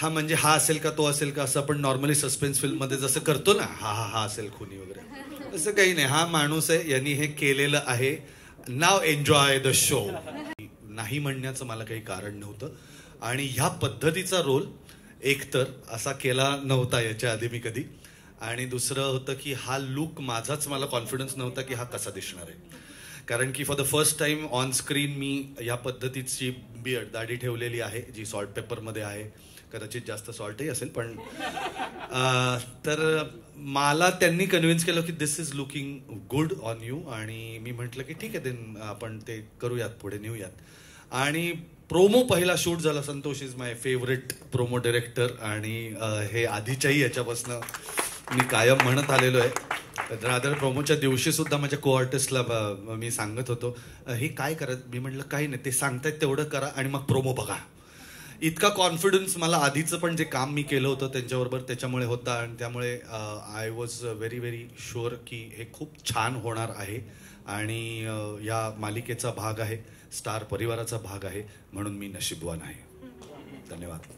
हा म्हणजे हा असेल का तो असेल का असं आपण नॉर्मली सस्पेन्स फिल्ममध्ये जसं करतो ना, हा असेल खुनी वगैरे, असं काही नाही. हा माणूस आहे, यांनी हे केलेलं आहे. नाव एन्जॉय द शो. नाही म्हणण्याचं मला काही कारण नव्हतं. आणि ह्या पद्धतीचा रोल एकतर असा केला नव्हता याच्या आधी मी कधी, आणि दुसरं होतं की हा लुक माझाच मला कॉन्फिडन्स नव्हता की हा कसा दिसणार आहे. कारण की for the first time on screen मी या पद्धतीची बियर्ड दाढी ठेवलेली आहे, जी सॉल्ट पेपरमध्ये आहे. कदाचित जास्त सॉल्टही असेल, पण तर मला त्यांनी कन्व्हिन्स केलं की this is looking good on you. आणि मी म्हटलं की ठीक आहे, देन आपण ते करूयात, पुढे नेऊयात. आणि प्रोमो पहिला शूट झाला. Santosh is my favourite promo director, आणि हे आधीच्याही याच्यापासनं मी कायम म्हणत आलेलो आहे. रादर प्रोमोच्या दिवशी सुद्धा माझ्या को आर्टिस्टला मी सांगत होतो, हे काय करत, मी म्हटलं काही नाही, ते सांगतायत तेवढं करा आणि मग प्रोमो बघा. इतका कॉन्फिडन्स मला आधीचं पण जे काम मी केलं होतं त्यांच्याबरोबर त्याच्यामुळे होता. आणि त्यामुळे I was very very sure की हे खूप छान होणार आहे. आणि या मालिकेचा भाग आहे, स्टार परिवाराचा भाग आहे, म्हणून मी नशीबवान आहे. धन्यवाद.